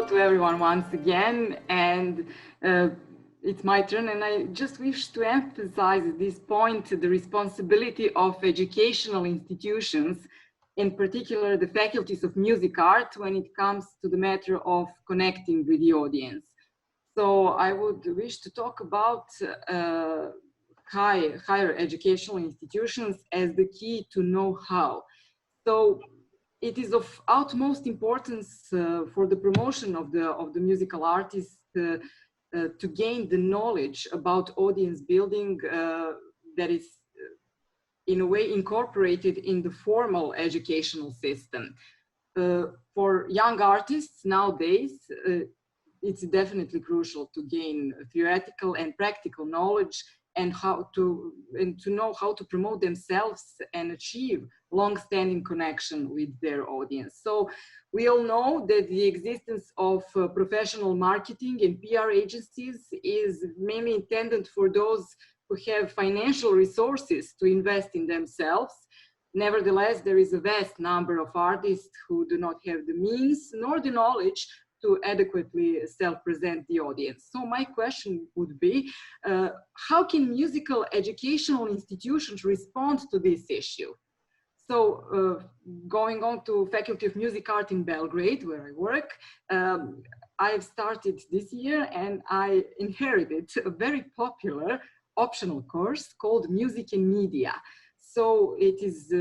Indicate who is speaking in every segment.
Speaker 1: to everyone once again, and it's my turn, and I just wish to emphasize at this point the responsibility of educational institutions, in particular the faculties of music art, when it comes to the matter of connecting with the audience. So I would wish to talk about higher educational institutions as the key to know-how. So it is of utmost importance for the promotion of the musical artist to gain the knowledge about audience building that is in a way incorporated in the formal educational system. For young artists nowadays, it's definitely crucial to gain theoretical and practical knowledge and to know how to promote themselves and achieve long-standing connection with their audience. So we all know that the existence of professional marketing and PR agencies is mainly intended for those who have financial resources to invest in themselves. Nevertheless, there is a vast number of artists who do not have the means nor the knowledge to adequately self-present the audience. So my question would be, how can musical educational institutions respond to this issue? So going on to Faculty of Music Art in Belgrade, where I work, I've started this year and I inherited a very popular optional course called Music and Media. So it is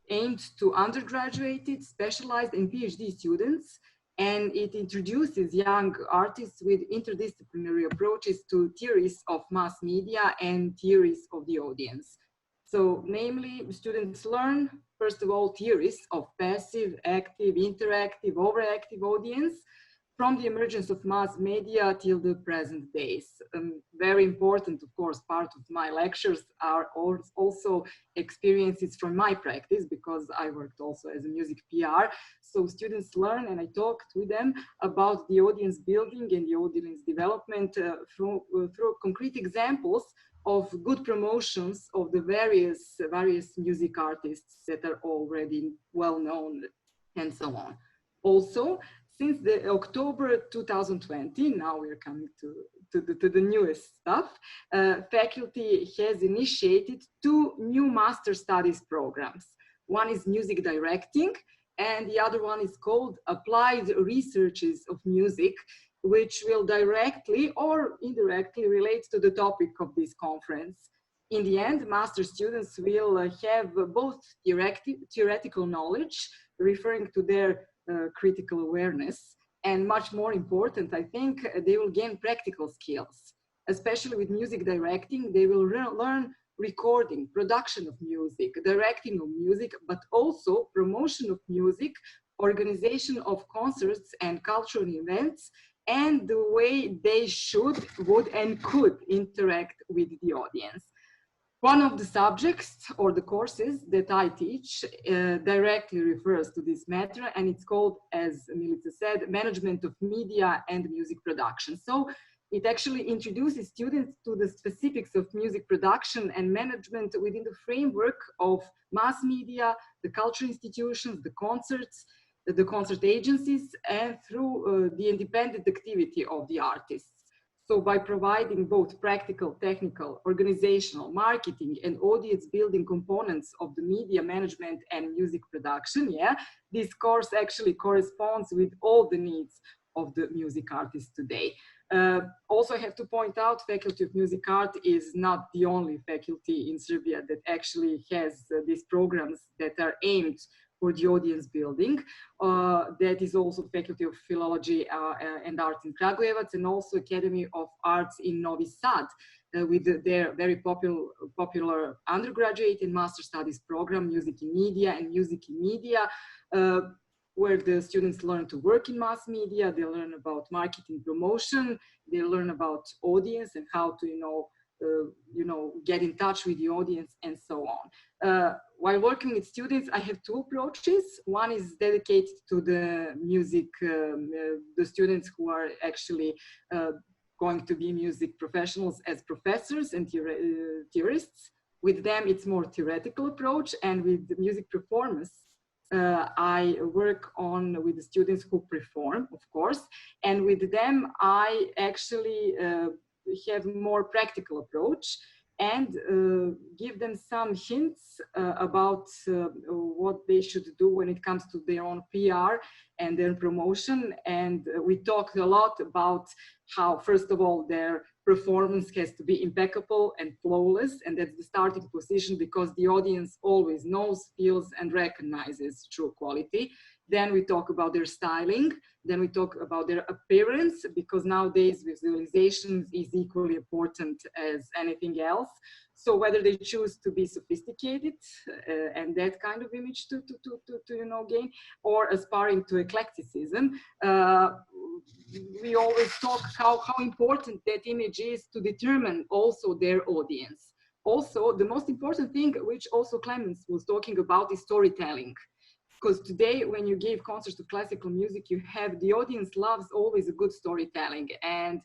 Speaker 1: aimed to undergraduate, specialized and PhD students, and it introduces young artists with interdisciplinary approaches to theories of mass media and theories of the audience. So namely, students learn, first of all, theories of passive, active, interactive, overactive audience from the emergence of mass media till the present days. Very important, of course, part of my lectures are also experiences from my practice, because I worked also as a music PR. So students learn, and I talked with them about the audience building and the audience development through concrete examples of good promotions of the various music artists that are already well known and so on. Also, since the October 2020, now we're coming to the newest stuff, faculty has initiated 2 new master studies programs. One is music directing, and the other one is called Applied Researches of Music, which will directly or indirectly relate to the topic of this conference. In the end, master students will have both theoretical knowledge, referring to their critical awareness, and much more important, I think, they will gain practical skills. Especially with music directing, they will learn recording, production of music, directing of music, but also promotion of music, organization of concerts and cultural events, and the way they should, would, and could interact with the audience. One of the subjects or the courses that I teach directly refers to this matter, and it's called, as Milica said, Management of Media and Music Production. So it actually introduces students to the specifics of music production and management within the framework of mass media, the cultural institutions, the concerts, the concert agencies, and through the independent activity of the artists. So by providing both practical, technical, organizational, marketing, and audience building components of the media management and music production, this course actually corresponds with all the needs of the music artists today. Also, I have to point out, Faculty of Music Art is not the only faculty in Serbia that actually has these programs that are aimed for the audience building. That is also Faculty of Philology and Arts in Kragujevac, and also Academy of Arts in Novi Sad, with their very popular undergraduate and master studies program, Music in Media and Music in Media, where the students learn to work in mass media, they learn about marketing promotion, they learn about audience and how to, get in touch with the audience and so on. While working with students, I have 2 approaches. One is dedicated to the music, the students who are actually going to be music professionals as professors and theorists. With them, it's more theoretical approach, and with the music performance, I work on with the students who perform, of course, and with them I actually have more practical approach and give them some hints about what they should do when it comes to their own PR and their promotion. And we talked a lot about how, first of all, their performance has to be impeccable and flawless, and that's the starting position because the audience always knows, feels, and recognizes true quality. Then we talk about their styling. Then we talk about their appearance, because nowadays visualization is equally important as anything else. So whether they choose to be sophisticated and that kind of image to you know, gain, or aspiring to eclecticism, we always talk how important that image is to determine also their audience. Also, the most important thing, which also Clemens was talking about, is storytelling. Because today, when you give concerts of classical music, you have the audience loves always a good storytelling. And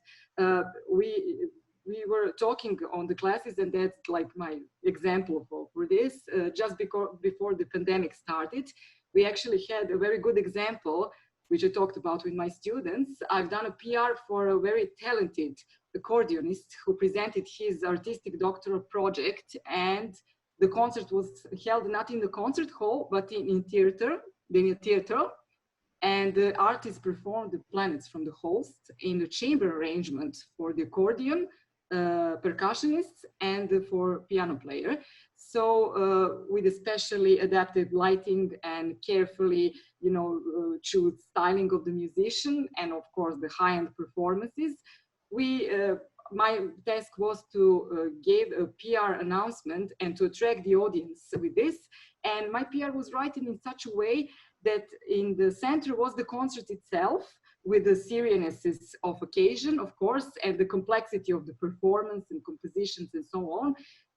Speaker 1: we were talking on the classes, and that's like my example for this. Just before the pandemic started, we actually had a very good example, which I talked about with my students. I've done a PR for a very talented accordionist who presented his artistic doctoral project, and the concert was held not in the concert hall, but in a theater. And the artist performed the planets from the host in the chamber arrangement for the accordion, percussionists, and for piano player. So with especially adapted lighting and carefully, you know, choose styling of the musician, and of course the high-end performances. My task was to give a PR announcement and to attract the audience with this. And my PR was written in such a way that in the center was the concert itself, with the seriousness of occasion, of course, and the complexity of the performance and compositions and so on.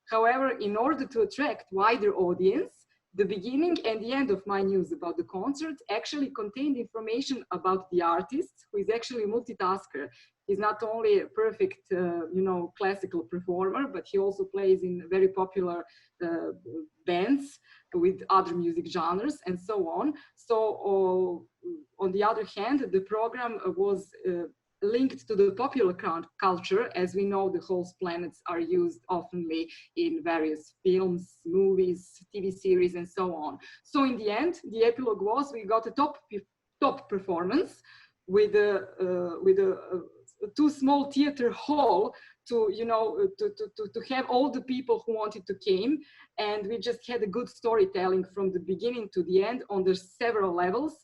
Speaker 1: However, in order to attract wider audience, the beginning and the end of my news about the concert actually contained information about the artist, who is actually a multitasker. He's not only a perfect, you know, classical performer, but he also plays in very popular bands with other music genres and so on. So on the other hand, the program was linked to the popular culture. As we know, the host planets are used oftenly in various films, movies, TV series, and so on. So in the end, the epilogue was we got a top performance with a too small theater hall to, you know, to have all the people who wanted to came. And we just had a good storytelling from the beginning to the end on the several levels,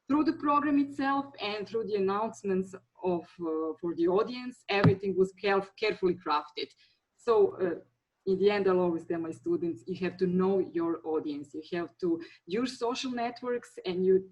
Speaker 1: through the program itself and through the announcements of for the audience. Everything was carefully crafted. So in the end, I'll always tell my students, you have to know your audience. You have to use social networks, and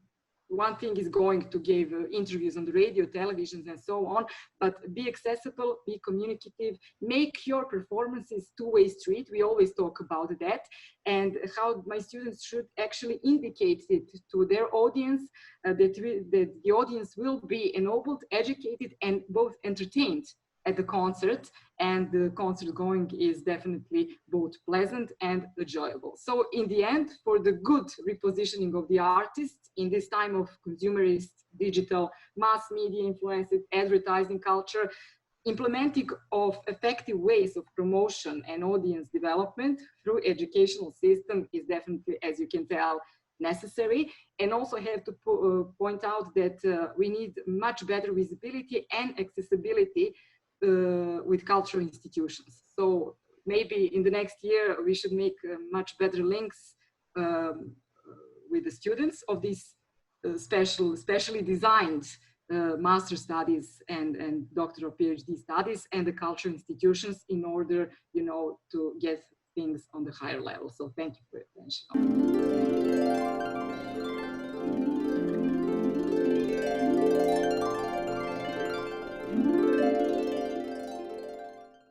Speaker 1: one thing is going to give interviews on the radio, televisions, and so on, but be accessible, be communicative, make your performances two-way street. We always talk about that, and how my students should actually indicate it to their audience, that the audience will be ennobled, educated, and both entertained at the concert, and the concert going is definitely both pleasant and enjoyable. So in the end, for the good repositioning of the artist in this time of consumerist, digital, mass media influenced advertising culture, implementing of effective ways of promotion and audience development through educational system is definitely, as you can tell, necessary. And also have to point out that we need much better visibility and accessibility with cultural institutions. So maybe in the next year, we should make much better links with the students of these specially designed master studies and doctoral PhD studies, and the cultural institutions, in order, you know, to get things on the higher level. So thank you for your attention.